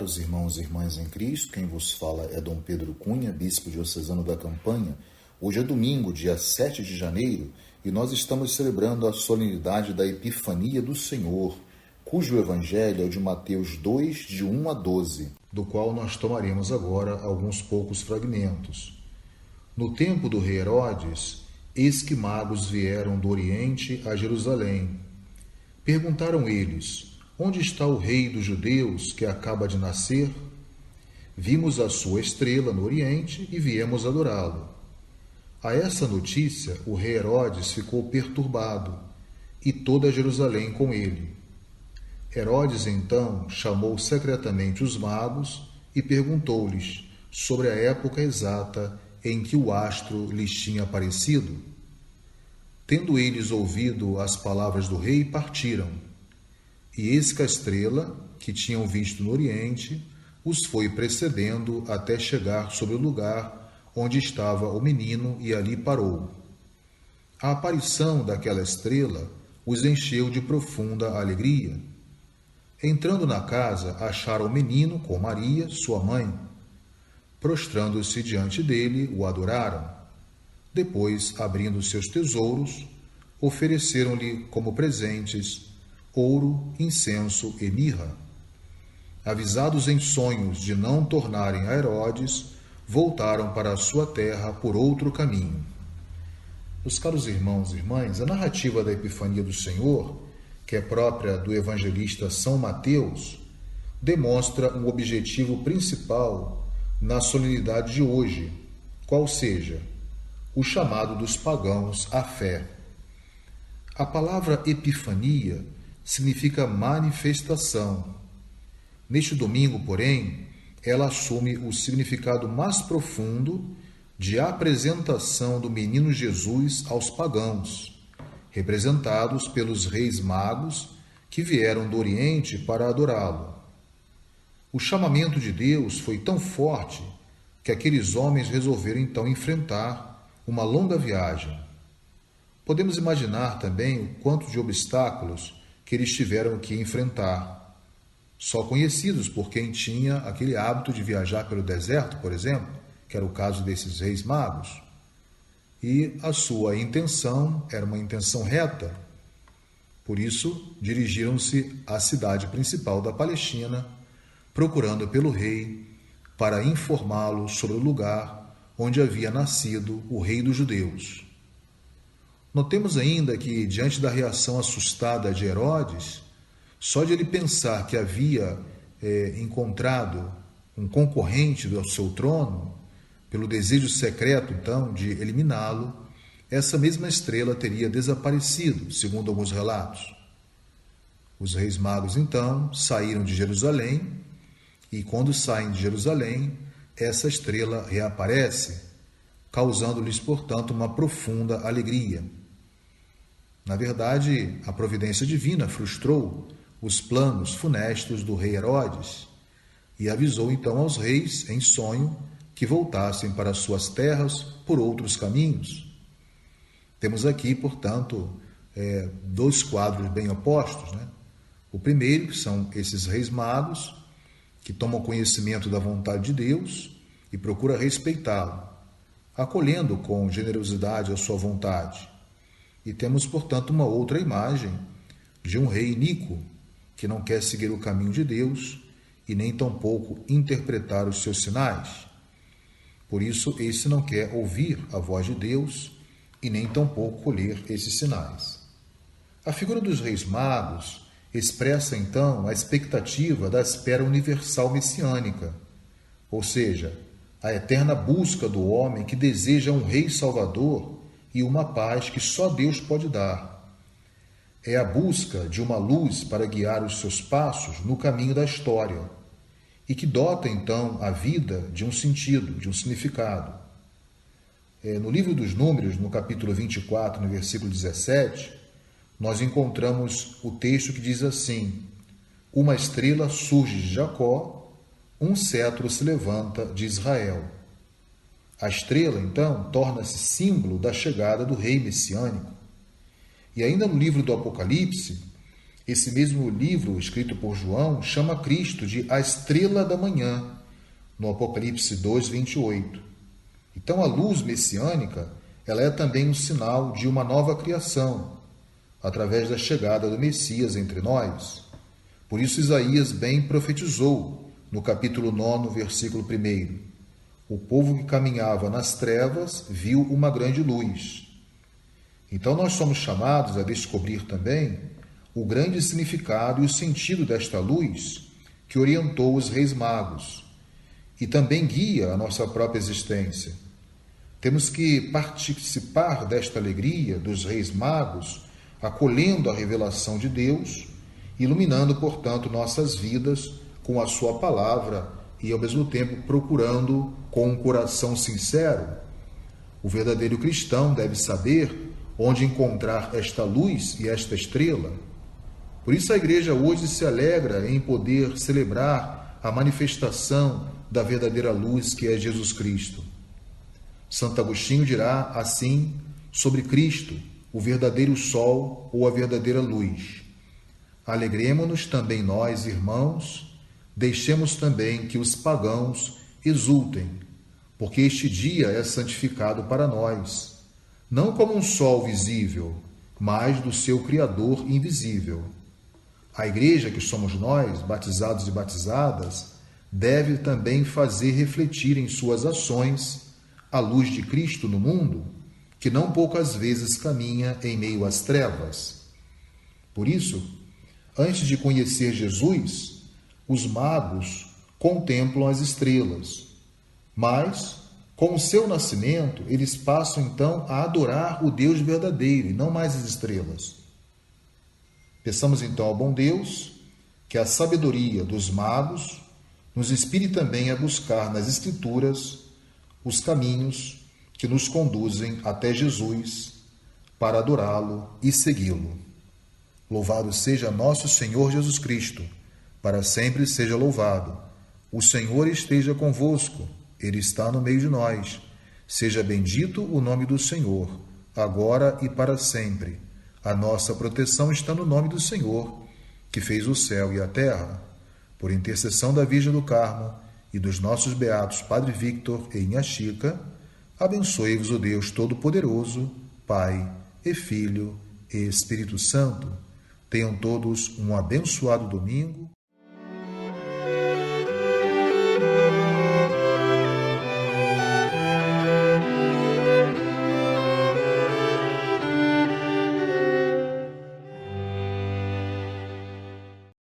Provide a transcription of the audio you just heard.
Caros irmãos e irmãs em Cristo, quem vos fala é Dom Pedro Cunha, bispo diocesano da Campanha. Hoje é domingo, dia 7 de janeiro, e nós estamos celebrando a solenidade da Epifania do Senhor, cujo evangelho é o de Mateus 2, de 1 a 12, do qual nós tomaremos agora alguns poucos fragmentos. No tempo do rei Herodes, eis que magos vieram do Oriente a Jerusalém. Perguntaram eles: onde está o rei dos judeus que acaba de nascer? Vimos a sua estrela no Oriente e viemos adorá-lo. A essa notícia, o rei Herodes ficou perturbado, e toda Jerusalém com ele. Herodes, então, chamou secretamente os magos e perguntou-lhes sobre a época exata em que o astro lhes tinha aparecido. Tendo eles ouvido as palavras do rei, partiram. E eis que a estrela, que tinham visto no Oriente, os foi precedendo até chegar sobre o lugar onde estava o menino e ali parou. A aparição daquela estrela os encheu de profunda alegria. Entrando na casa, acharam o menino com Maria, sua mãe. Prostrando-se diante dele, o adoraram. Depois, abrindo seus tesouros, ofereceram-lhe como presentes ouro, incenso e mirra. Avisados em sonhos de não tornarem a Herodes, voltaram para a sua terra por outro caminho. Meus caros irmãos e irmãs, a narrativa da Epifania do Senhor, que é própria do evangelista São Mateus, demonstra um objetivo principal na solenidade de hoje, qual seja, o chamado dos pagãos à fé. A palavra Epifania significa manifestação. Neste domingo, porém, ela assume o significado mais profundo de apresentação do menino Jesus aos pagãos, representados pelos reis magos que vieram do Oriente para adorá-lo. O chamamento de Deus foi tão forte que aqueles homens resolveram então enfrentar uma longa viagem. Podemos imaginar também o quanto de obstáculos que eles tiveram que enfrentar, só conhecidos por quem tinha aquele hábito de viajar pelo deserto, por exemplo, que era o caso desses reis magos. E a sua intenção era uma intenção reta. Por isso, dirigiram-se à cidade principal da Palestina, procurando pelo rei para informá-lo sobre o lugar onde havia nascido o rei dos judeus. Notemos ainda que, diante da reação assustada de Herodes, só de ele pensar que havia encontrado um concorrente do seu trono, pelo desejo secreto, então, de eliminá-lo, essa mesma estrela teria desaparecido, segundo alguns relatos. Os reis magos, então, saíram de Jerusalém, e quando saem de Jerusalém, essa estrela reaparece, causando-lhes, portanto, uma profunda alegria. Na verdade, a providência divina frustrou os planos funestos do rei Herodes e avisou então aos reis, em sonho, que voltassem para suas terras por outros caminhos. Temos aqui, portanto, dois quadros bem opostos, né? O primeiro, que são esses reis magos, que tomam conhecimento da vontade de Deus e procuram respeitá-lo, acolhendo com generosidade a sua vontade. E temos, portanto, uma outra imagem de um rei iníquo, que não quer seguir o caminho de Deus e nem tampouco interpretar os seus sinais. Por isso, esse não quer ouvir a voz de Deus e nem tampouco colher esses sinais. A figura dos reis magos expressa, então, a expectativa da espera universal messiânica, ou seja, a eterna busca do homem que deseja um rei salvador e uma paz que só Deus pode dar. É a busca de uma luz para guiar os seus passos no caminho da história e que dota, então, a vida de um sentido, de um significado. No livro dos Números, no capítulo 24, no versículo 17, nós encontramos o texto que diz assim: uma estrela surge de Jacó, um cetro se levanta de Israel. A estrela, então, torna-se símbolo da chegada do rei messiânico. E ainda no livro do Apocalipse, Esse mesmo livro, escrito por João, chama Cristo de a estrela da manhã, no Apocalipse 2:28. Então a luz messiânica, ela é também um sinal de uma nova criação, através da chegada do Messias entre nós. Por isso Isaías bem profetizou, no capítulo 9, versículo 1. O povo que caminhava nas trevas viu uma grande luz. Então nós somos chamados a descobrir também o grande significado e o sentido desta luz que orientou os reis magos e também guia a nossa própria existência. Temos que participar desta alegria dos reis magos, acolhendo a revelação de Deus, iluminando, portanto, nossas vidas com a sua palavra e, ao mesmo tempo, procurando com um coração sincero. O verdadeiro cristão deve saber onde encontrar esta luz e esta estrela. Por isso a igreja hoje se alegra em poder celebrar a manifestação da verdadeira luz que é Jesus Cristo. Santo Agostinho dirá assim sobre Cristo, o verdadeiro sol ou a verdadeira luz: alegremo-nos também nós, irmãos, deixemos também que os pagãos exultem, porque este dia é santificado para nós, não como um sol visível, mas do seu Criador invisível. A igreja, que somos nós, batizados e batizadas, deve também fazer refletir em suas ações a luz de Cristo no mundo, que não poucas vezes caminha em meio às trevas. Por isso, antes de conhecer Jesus, os magos contemplam as estrelas, mas, com o seu nascimento, eles passam então a adorar o Deus verdadeiro e não mais as estrelas. Peçamos então ao bom Deus que a sabedoria dos magos nos inspire também a buscar nas Escrituras os caminhos que nos conduzem até Jesus para adorá-lo e segui-lo. Louvado seja nosso Senhor Jesus Cristo, para sempre seja louvado. O Senhor esteja convosco, Ele está no meio de nós. Seja bendito o nome do Senhor, agora e para sempre. A nossa proteção está no nome do Senhor, que fez o céu e a terra. Por intercessão da Virgem do Carmo e dos nossos beatos Padre Victor e Inha Chica, abençoe-vos o Deus Todo-Poderoso, Pai e Filho e Espírito Santo. Tenham todos um abençoado domingo